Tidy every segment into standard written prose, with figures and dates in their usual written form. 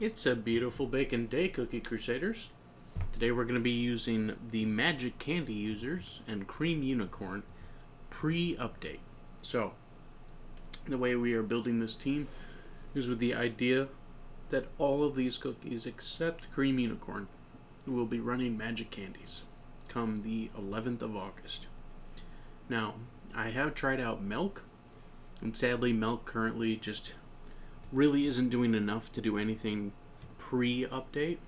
It's a beautiful bacon day, Cookie Crusaders. Today we're going to be using the Magic Candy Users and Cream Unicorn pre-update. So, the way we are building this team is with the idea that all of these cookies except Cream Unicorn will be running Magic Candies come the 11th of August. Now, I have tried out Milk, and sadly Milk currently just really isn't doing enough to do anything pre-update,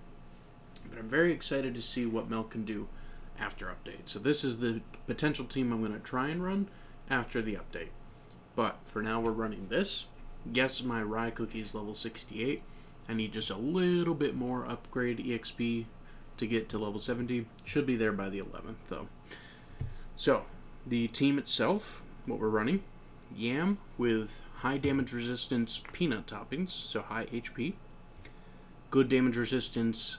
but I'm very excited to see what Milk can do after update. So this is the potential team I'm going to try and run after the update. But for now we're running this. Yes, my Rye cookie is level 68. I need just a little bit more upgrade EXP to get to level 70. Should be there by the 11th though. So the team itself, what we're running, Yam with high damage resistance peanut toppings, so high HP. Good damage resistance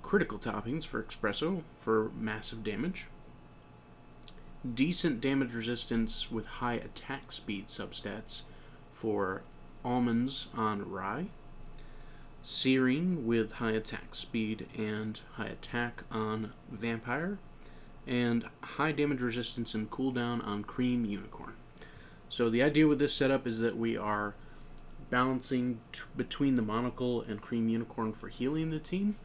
critical toppings for espresso for massive damage. Decent damage resistance with high attack speed substats for almonds on Rye. Searing with high attack speed and high attack on Vampire. And high damage resistance and cooldown on Cream Unicorn. So the idea with this setup is that we are balancing between the Monocle and Cream Unicorn for healing the team,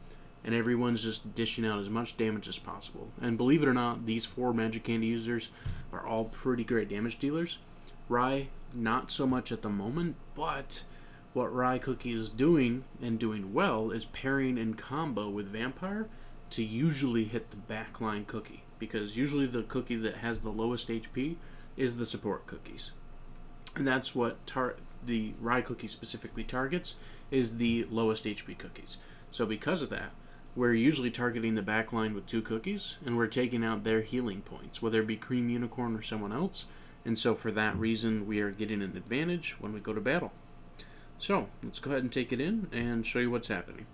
and everyone's just dishing out as much damage as possible. And believe it or not, these four Magic Candy users are all pretty great damage dealers. Rye, not so much at the moment, but what Rye Cookie is doing, and doing well, is pairing in combo with Vampire to usually hit the backline cookie, because usually the cookie that has the lowest HP is the support cookies. And that's what the Rye cookie specifically targets, is the lowest HP cookies. So because of that, we're usually targeting the backline with two cookies, and we're taking out their healing points, whether it be Cream Unicorn or someone else. And so for that reason, we are getting an advantage when we go to battle. So let's go ahead and take it in and show you what's happening.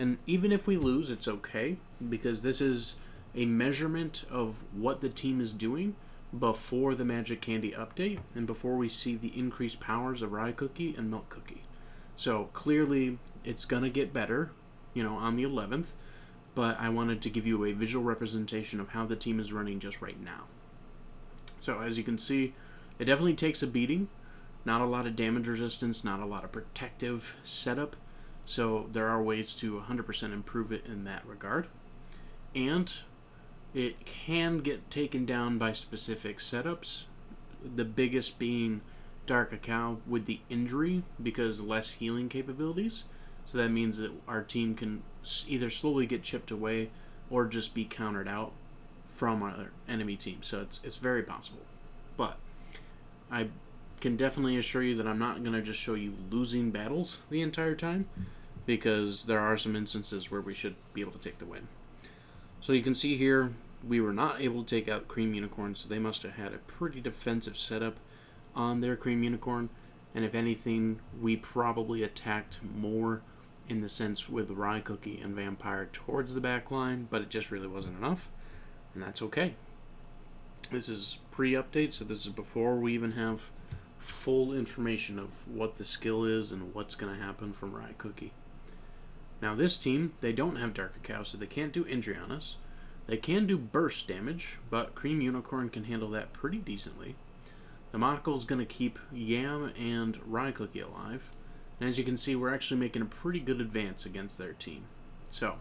And even if we lose, it's okay, because this is a measurement of what the team is doing before the Magic Candy update and before we see the increased powers of Rye Cookie and Milk Cookie. So clearly it's going to get better, on the 11th, but I wanted to give you a visual representation of how the team is running just right now. So as you can see, it definitely takes a beating. Not a lot of damage resistance, not a lot of protective setup. So there are ways to 100% improve it in that regard. And it can get taken down by specific setups, the biggest being Dark Cacao with the injury, because less healing capabilities. So that means that our team can either slowly get chipped away or just be countered out from our enemy team. So it's very possible. But I can definitely assure you that I'm not going to just show you losing battles the entire time, because there are some instances where we should be able to take the win. So you can see here, we were not able to take out Cream Unicorn, so they must have had a pretty defensive setup on their Cream Unicorn. And if anything, we probably attacked more in the sense with Rye Cookie and Vampire towards the back line, but it just really wasn't enough, and that's okay. This is pre-update, so this is before we even have full information of what the skill is and what's going to happen from Rye Cookie. Now this team, they don't have Dark Cacao, so they can't do injury on us. They can do burst damage, but Cream Unicorn can handle that pretty decently. The Monocle is going to keep Yam and Rye Cookie alive. And as you can see, we're actually making a pretty good advance against their team. So,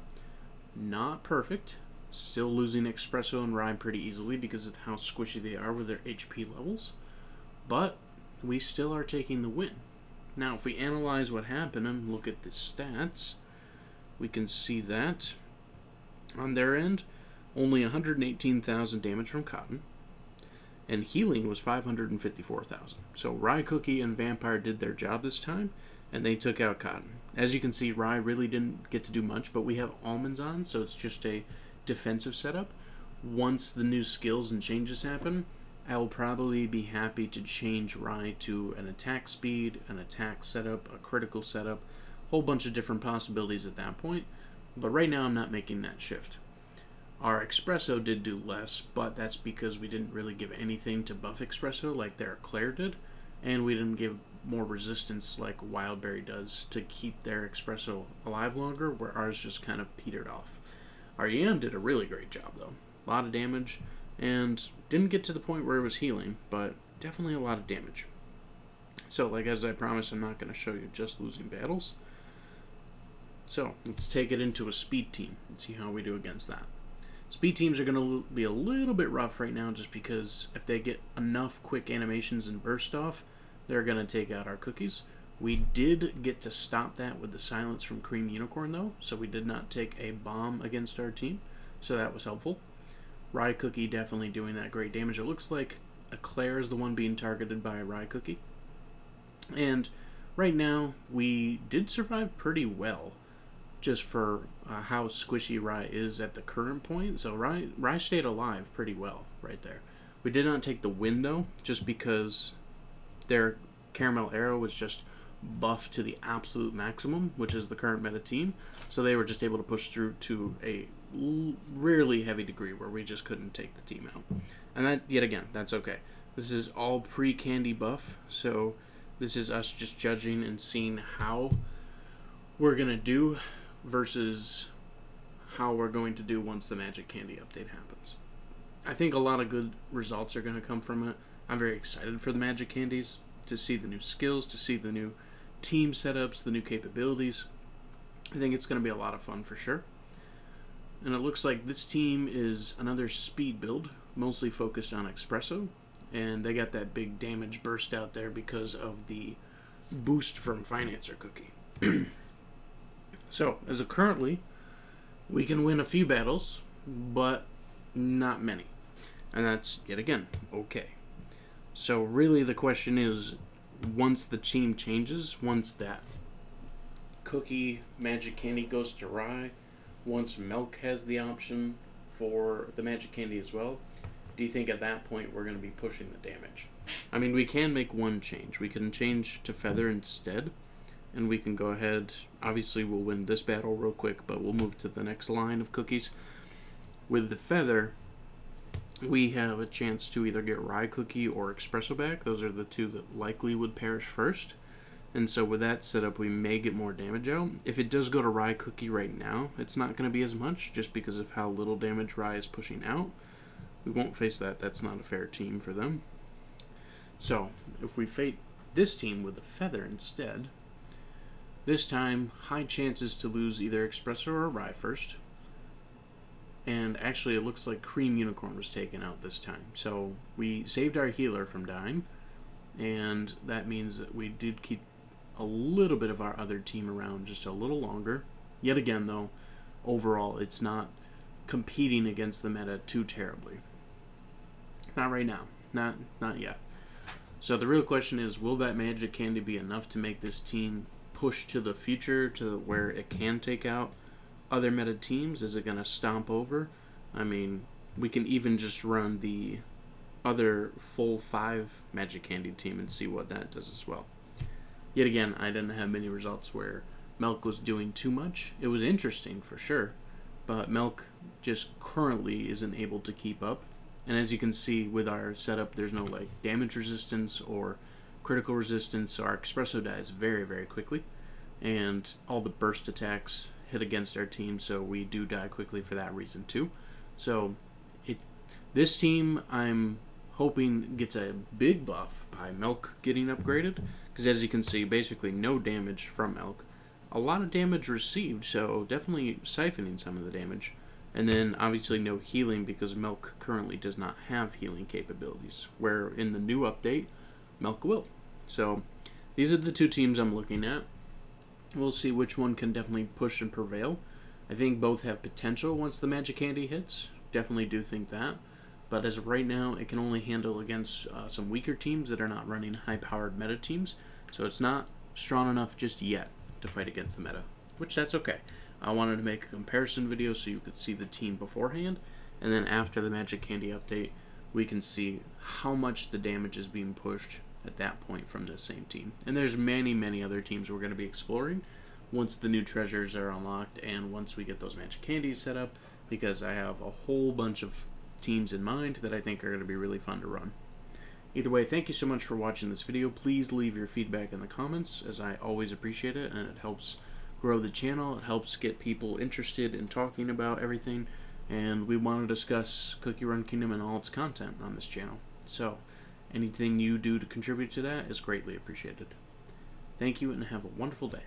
not perfect. Still losing Espresso and Rye pretty easily because of how squishy they are with their HP levels. But we still are taking the win. Now, if we analyze what happened and look at the stats, we can see that on their end, only 118,000 damage from Cotton, and healing was 554,000. So Rye Cookie and Vampire did their job this time, and they took out Cotton. As you can see, Rye really didn't get to do much, but we have almonds on, so it's just a defensive setup. Once the new skills and changes happen, I will probably be happy to change Rye to an attack speed, an attack setup, a critical setup, a whole bunch of different possibilities at that point. But right now I'm not making that shift. Our Espresso did do less, but that's because we didn't really give anything to buff Espresso like their Claire did, and we didn't give more resistance like Wildberry does to keep their espresso alive longer, where ours just kind of petered off. Our Yam did a really great job, though. A lot of damage, and didn't get to the point where it was healing, but definitely a lot of damage. So, like as I promised, I'm not going to show you just losing battles. So, let's take it into a speed team and see how we do against that. Speed teams are going to be a little bit rough right now just because if they get enough quick animations and burst off, they're going to take out our cookies. We did get to stop that with the silence from Cream Unicorn, though, so we did not take a bomb against our team, so that was helpful. Rye Cookie definitely doing that great damage. It looks like Eclair is the one being targeted by a Rye Cookie. And right now, we did survive pretty well, just for how squishy Rye is at the current point. So Rye stayed alive pretty well right there. We did not take the win, though, just because their Caramel Arrow was just buffed to the absolute maximum, which is the current meta team. So they were just able to push through to a really heavy degree where we just couldn't take the team out. And that, yet again, that's okay. This is all pre-candy buff, so this is us just judging and seeing how we're going to do versus how we're going to do once the Magic Candy update happens. I think a lot of good results are going to come from it. I'm very excited for the Magic Candies, to see the new skills, to see the new team setups, the new capabilities. I think it's going to be a lot of fun for sure. And it looks like this team is another speed build, mostly focused on Espresso. And they got that big damage burst out there because of the boost from Financer Cookie. So, as of currently, we can win a few battles, but not many. And that's, yet again, okay. So really the question is, once the team changes, once that Cookie Magic Candy goes to Rye, once Milk has the option for the Magic Candy as well, do you think at that point we're going to be pushing the damage? I mean, we can make one change. We can change to Feather instead, and we can go ahead. Obviously, we'll win this battle real quick, but we'll move to the next line of cookies. With the Feather, we have a chance to either get Rye Cookie or Espresso back. Those are the two that likely would perish first. And so with that setup, we may get more damage out. If it does go to Rye Cookie right now, it's not going to be as much just because of how little damage Rye is pushing out. We won't face that. That's not a fair team for them. So if we face this team with a Feather instead, this time, high chances to lose either Espresso or Rye first. And actually, it looks like Cream Unicorn was taken out this time. So we saved our healer from dying, and that means that we did keep a little bit of our other team around just a little longer. Yet again, though, overall, it's not competing against the meta too terribly. Not right now. Not yet. So the real question is, will that Magic Candy be enough to make this team push to the future to where it can take out other meta teams? Is it going to stomp over? I mean, we can even just run the other full 5 Magic Candy team and see what that does as well. Yet again, I didn't have many results where Milk was doing too much. It was interesting for sure, but Milk just currently isn't able to keep up. And as you can see with our setup, there's no like damage resistance or critical resistance, so our Espresso dies very, very quickly. And all the burst attacks hit against our team, so we do die quickly for that reason too. So this team, I'm hoping, gets a big buff by Milk getting upgraded, because as you can see, basically no damage from Milk. A lot of damage received, so definitely siphoning some of the damage. And then obviously no healing because Milk currently does not have healing capabilities, where in the new update, Milk will. So these are the two teams I'm looking at. We'll see which one can definitely push and prevail. I think both have potential once the Magic Candy hits. Definitely do think that. But as of right now, it can only handle against some weaker teams that are not running high-powered meta teams. So it's not strong enough just yet to fight against the meta, which that's okay. I wanted to make a comparison video so you could see the team beforehand, and then after the Magic Candy update, we can see how much the damage is being pushed at that point from the same team. And there's many, many other teams we're going to be exploring once the new treasures are unlocked and once we get those Magic Candies set up, because I have a whole bunch of teams in mind that I think are going to be really fun to run. Either way, thank you so much for watching this video. Please leave your feedback in the comments, as I always appreciate it, and it helps grow the channel. It helps get people interested in talking about everything, and we want to discuss Cookie Run Kingdom and all its content on this channel. So, anything you do to contribute to that is greatly appreciated. Thank you, and have a wonderful day.